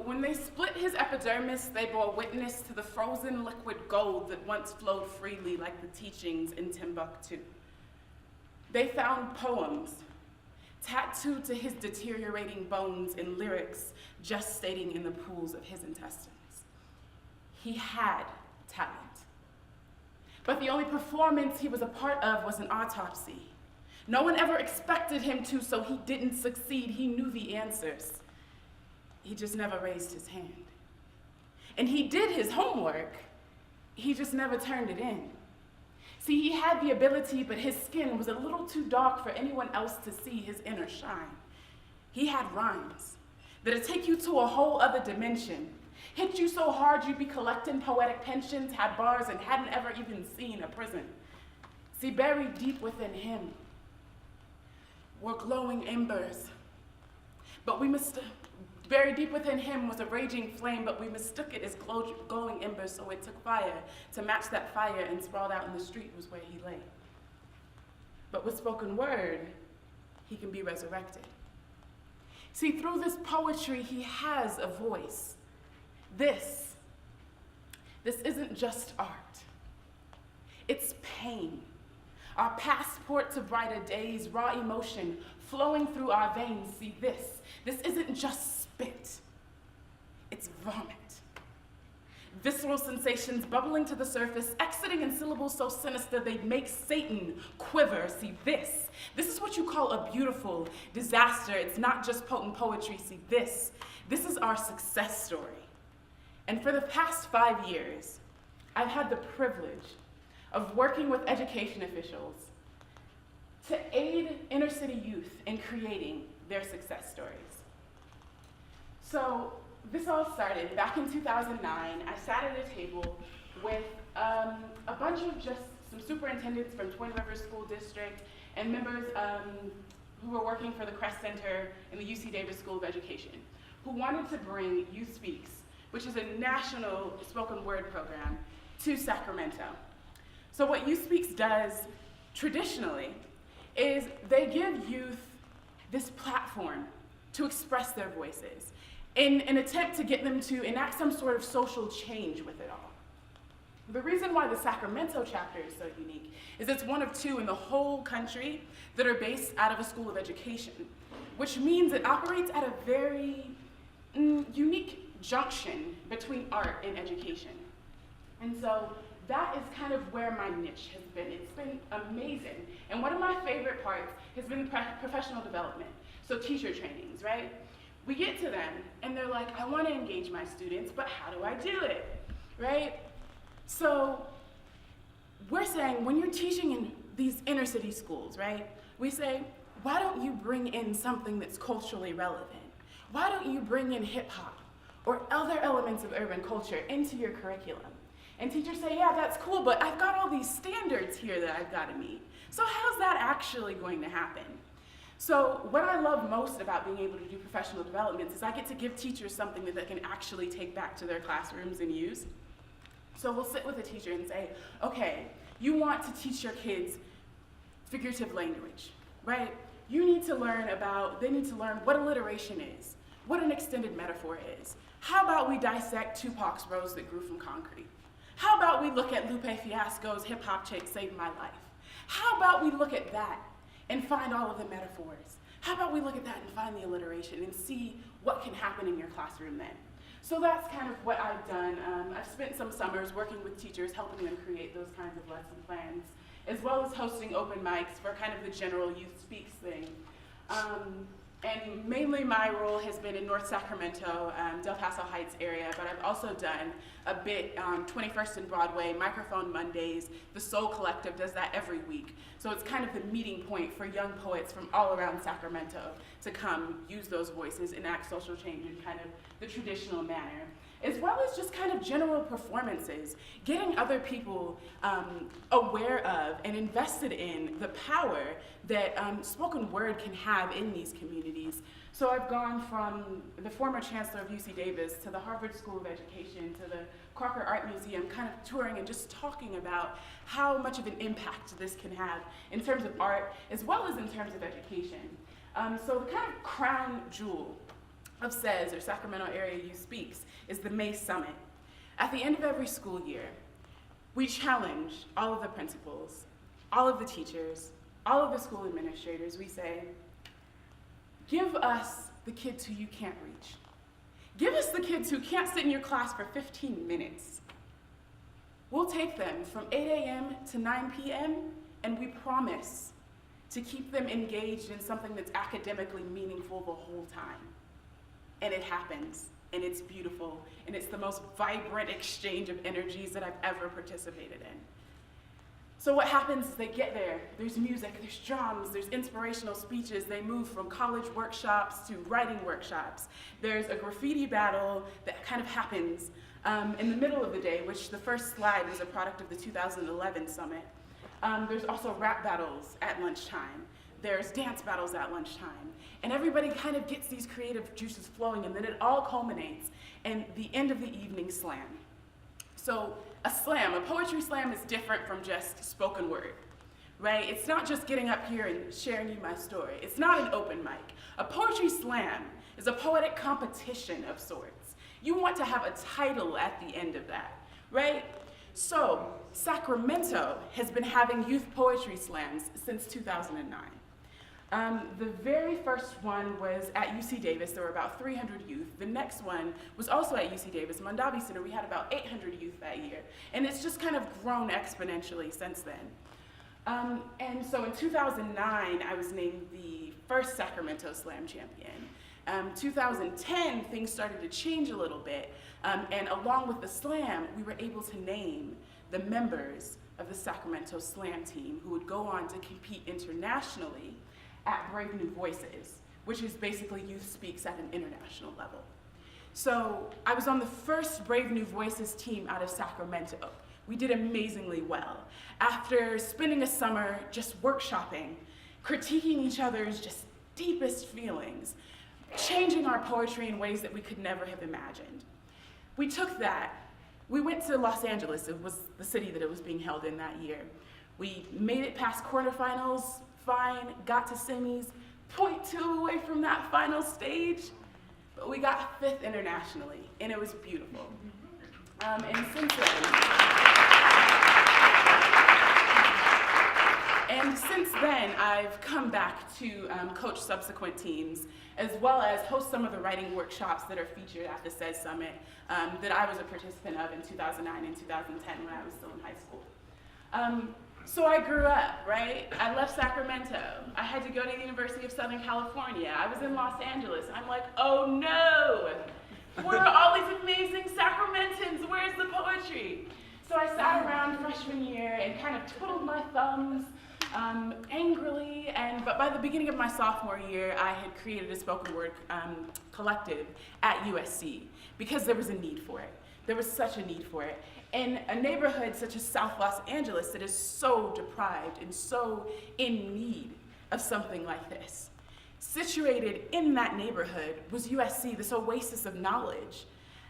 when they split his epidermis, they bore witness to the frozen liquid gold that once flowed freely like the teachings in Timbuktu. They found poems tattooed to his deteriorating bones in lyrics gestating in the pools of his intestines. He had talent. But the only performance he was a part of was an autopsy. No one ever expected him to, so he didn't succeed. He knew the answers. He just never raised his hand. And he did his homework. He just never turned it in. See, he had the ability, but his skin was a little too dark for anyone else to see his inner shine. He had rhymes that'd take you to a whole other dimension. Hit you so hard you'd be collecting poetic pensions, had bars, and hadn't ever even seen a prison. See, buried deep within him were glowing embers. Buried deep within him was a raging flame, but we mistook it as glowing embers, so it took fire to match that fire, and sprawled out in the street was where he lay. But with spoken word, he can be resurrected. See, through this poetry, he has a voice. This isn't just art. It's pain. Our passport to brighter days, raw emotion flowing through our veins. See, this isn't just spit. It's vomit. Visceral sensations bubbling to the surface, exiting in syllables so sinister they'd make Satan quiver. See, this is what you call a beautiful disaster. It's not just potent poetry. See, this is our success story. And for the past 5 years, I've had the privilege of working with education officials to aid inner city youth in creating their success stories. So this all started back in 2009. I sat at a table with a bunch of just some superintendents from Twin Rivers School District and members who were working for the Crest Center in the UC Davis School of Education, who wanted to bring Youth Speaks, which is a national spoken word program, to Sacramento. So what Youth Speaks does traditionally is they give youth this platform to express their voices in an attempt to get them to enact some sort of social change with it all. The reason why the Sacramento chapter is so unique is it's one of 2 in the whole country that are based out of a school of education, which means it operates at a very unique junction between art and education. And so that is kind of where my niche has been. It's been amazing. And one of my favorite parts has been professional development. So teacher trainings, right? We get to them and they're like, I want to engage my students, but how do I do it, right? So we're saying when you're teaching in these inner city schools, right? We say, why don't you bring in something that's culturally relevant? Why don't you bring in hip hop or other elements of urban culture into your curriculum? And teachers say, yeah, that's cool, but I've got all these standards here that I've got to meet. So how's that actually going to happen? So what I love most about being able to do professional development is I get to give teachers something that they can actually take back to their classrooms and use. So we'll sit with a teacher and say, okay, you want to teach your kids figurative language, right? They need to learn what alliteration is, what an extended metaphor is. How about we dissect Tupac's Rose That Grew from Concrete? How about we look at Lupe Fiasco's Hip Hop Chick Saved My Life? How about we look at that and find all of the metaphors? How about we look at that and find the alliteration and see what can happen in your classroom then? So that's kind of what I've done. I've spent some summers working with teachers, helping them create those kinds of lesson plans, as well as hosting open mics for kind of the general Youth Speaks thing. And mainly my role has been in North Sacramento, Del Paso Heights area, but I've also done a bit 21st and Broadway, Microphone Mondays. The Soul Collective does that every week. So it's kind of the meeting point for young poets from all around Sacramento to come use those voices, enact social change in kind of the traditional manner, as well as just kind of general performances, getting other people aware of and invested in the power that spoken word can have in these communities. So I've gone from the former chancellor of UC Davis to the Harvard School of Education to the Crocker Art Museum, kind of touring and just talking about how much of an impact this can have in terms of art as well as in terms of education. So the kind of crown jewel of SAYS, or Sacramento Area Youth Speaks, is the May Summit. At the end of every school year, we challenge all of the principals, all of the teachers, all of the school administrators. We say, give us the kids who you can't reach. Give us the kids who can't sit in your class for 15 minutes. We'll take them from 8 a.m. to 9 p.m., and we promise to keep them engaged in something that's academically meaningful the whole time. And it happens, and it's beautiful, and it's the most vibrant exchange of energies that I've ever participated in. So what happens is they get there, there's music, there's drums, there's inspirational speeches, they move from college workshops to writing workshops. There's a graffiti battle that kind of happens in the middle of the day, which the first slide was a product of the 2011 summit. There's also rap battles at lunchtime. There's dance battles at lunchtime. And everybody kind of gets these creative juices flowing, and then it all culminates in the end of the evening slam. So a slam, a poetry slam, is different from just spoken word, right? It's not just getting up here and sharing you my story. It's not an open mic. A poetry slam is a poetic competition of sorts. You want to have a title at the end of that, right? So Sacramento has been having youth poetry slams since 2009. The very first one was at UC Davis. There were about 300 youth. The next one was also at UC Davis, Mondavi Center. We had about 800 youth that year. And it's just kind of grown exponentially since then. And so in 2009, I was named the first Sacramento Slam champion. 2010, things started to change a little bit. And along with the slam, we were able to name the members of the Sacramento Slam team who would go on to compete internationally at Brave New Voices, which is basically Youth Speaks at an international level. So I was on the first Brave New Voices team out of Sacramento. We did amazingly well. After spending a summer just workshopping, critiquing each other's just deepest feelings, changing our poetry in ways that we could never have imagined. We took that, we went to Los Angeles. It was the city that it was being held in that year. We made it past quarterfinals, fine, got to semis, 0.2 away from that final stage, but we got 5th internationally, and it was beautiful. And since then, I've come back to coach subsequent teams, as well as host some of the writing workshops that are featured at the SAYS Summit that I was a participant of in 2009 and 2010 when I was still in high school. So I grew up, right? I left Sacramento. I had to go to the University of Southern California. I was in Los Angeles. I'm like, oh no! Where are all these amazing Sacramentans? Where's the poetry? So I sat around freshman year and kind of twiddled my thumbs angrily, but by the beginning of my sophomore year, I had created a spoken word collective at USC because there was a need for it. There was such a need for it. In a neighborhood such as South Los Angeles that is so deprived and so in need of something like this. Situated in that neighborhood was USC, this oasis of knowledge.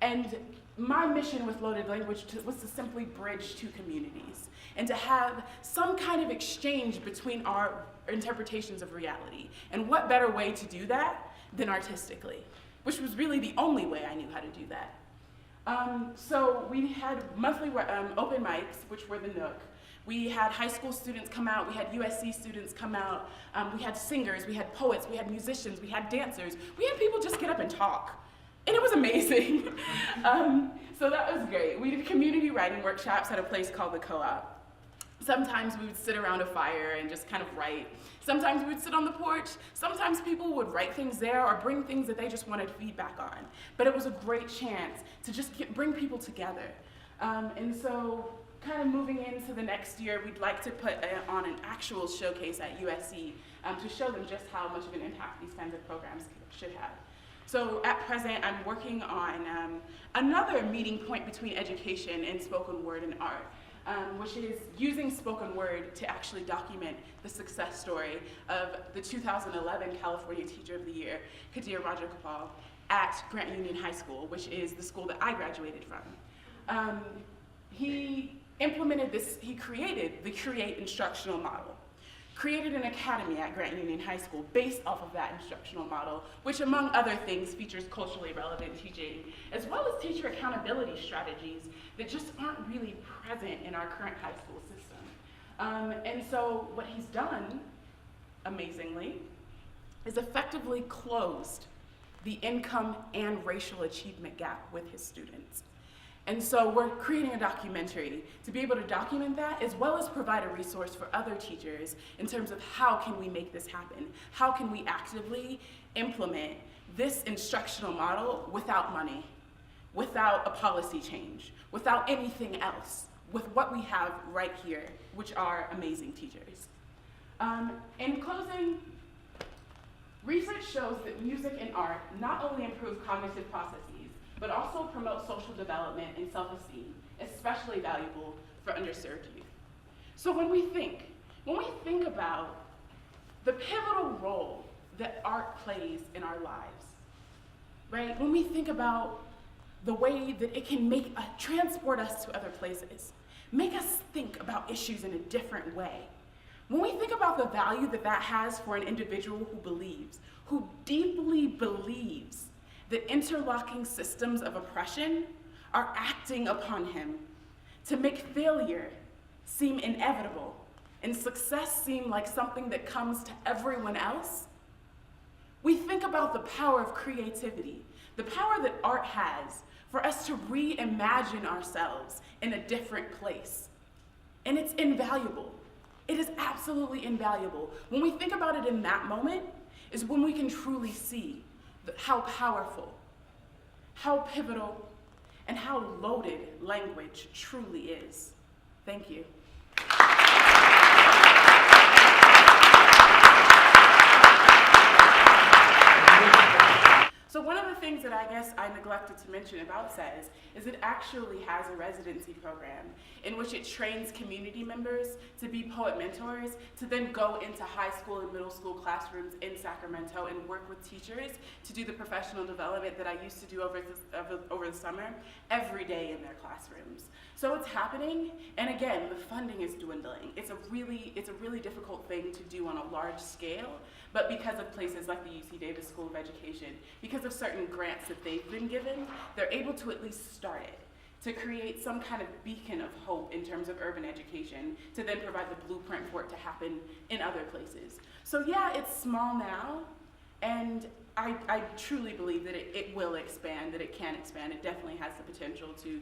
And my mission with Loaded Language was to simply bridge two communities and to have some kind of exchange between our interpretations of reality. And what better way to do that than artistically, which was really the only way I knew how to do that. So we had monthly open mics, which were the Nook. We had high school students come out, we had USC students come out, we had singers, we had poets, we had musicians, we had dancers. We had people just get up and talk, and it was amazing. So that was great. We did community writing workshops at a place called the Co-op. Sometimes we would sit around a fire and just kind of write. Sometimes we would sit on the porch. Sometimes people would write things there or bring things that they just wanted feedback on. But it was a great chance to just bring people together. And so kind of moving into the next year, we'd like to put on an actual showcase at USC to show them just how much of an impact these kinds of programs should have. So at present, I'm working on another meeting point between education and spoken word and art. Which is using spoken word to actually document the success story of the 2011 California Teacher of the Year, Kadir Rajagopal, at Grant Union High School, which is the school that I graduated from. He implemented this, he created the CREATE instructional model. created an academy at Grant Union High School based off of that instructional model, which among other things features culturally relevant teaching, as well as teacher accountability strategies that just aren't really present in our current high school system. And so what he's done, amazingly, is effectively closed the income and racial achievement gap with his students. And so we're creating a documentary to be able to document that, as well as provide a resource for other teachers in terms of how can we make this happen? How can we actively implement this instructional model without money, without a policy change, without anything else, with what we have right here, which are amazing teachers. In closing, research shows that music and art not only improve cognitive processes, but also promote social development and self-esteem, especially valuable for underserved youth. So when we think about the pivotal role that art plays in our lives, right? When we think about the way that it can transport us to other places, make us think about issues in a different way. When we think about the value that that has for an individual who believes, who deeply believes that interlocking systems of oppression are acting upon him to make failure seem inevitable and success seem like something that comes to everyone else, we think about the power of creativity, the power that art has for us to reimagine ourselves in a different place. And it's invaluable. It is absolutely invaluable. When we think about it in that moment is when we can truly see how powerful, how pivotal, and how loaded language truly is. Thank you. So one of the things that I guess I neglected to mention about SES is it actually has a residency program in which it trains community members to be poet mentors, to then go into high school and middle school classrooms in Sacramento and work with teachers to do the professional development that I used to do over the summer every day in their classrooms. So it's happening, and again, the funding is dwindling. It's a really difficult thing to do on a large scale, but because of places like the UC Davis School of Education, because of certain grants that they've been given, they're able to at least start it, to create some kind of beacon of hope in terms of urban education, to then provide the blueprint for it to happen in other places. So yeah, it's small now, and I truly believe that it will expand, that it can expand. It definitely has the potential to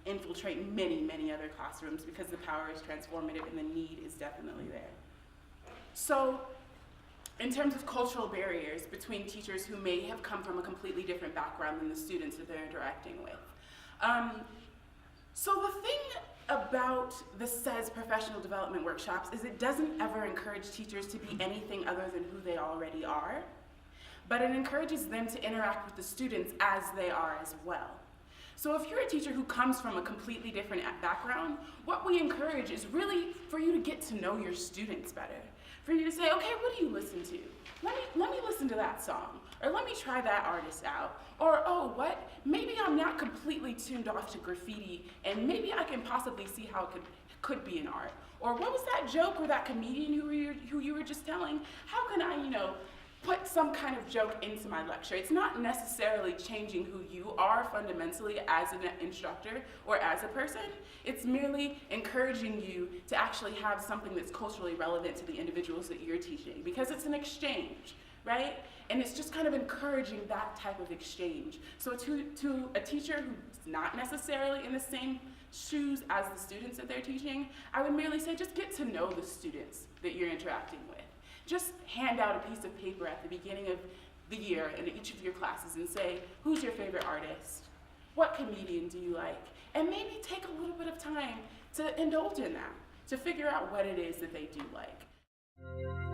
infiltrate many other classrooms because the power is transformative and the need is definitely there. So, in terms of cultural barriers between teachers who may have come from a completely different background than the students that they're interacting with. So the thing about the SES professional development workshops is it doesn't ever encourage teachers to be anything other than who they already are, but it encourages them to interact with the students as they are as well. So if you're a teacher who comes from a completely different background, what we encourage is really for you to get to know your students better. For you to say, okay, what do you listen to? Let me listen to that song. Or let me try that artist out. Or, oh, what? Maybe I'm not completely tuned off to graffiti, and maybe I can possibly see how it could be an art. Or what was that joke or that comedian who you were just telling? How can I, put some kind of joke into my lecture? It's not necessarily changing who you are fundamentally as an instructor or as a person. It's merely encouraging you to actually have something that's culturally relevant to the individuals that you're teaching, because it's an exchange, right? And it's just kind of encouraging that type of exchange. So to a teacher who's not necessarily in the same shoes as the students that they're teaching, I would merely say just get to know the students that you're interacting with. Just hand out a piece of paper at the beginning of the year in each of your classes and say, who's your favorite artist? What comedian do you like? And maybe take a little bit of time to indulge in that, to figure out what it is that they do like.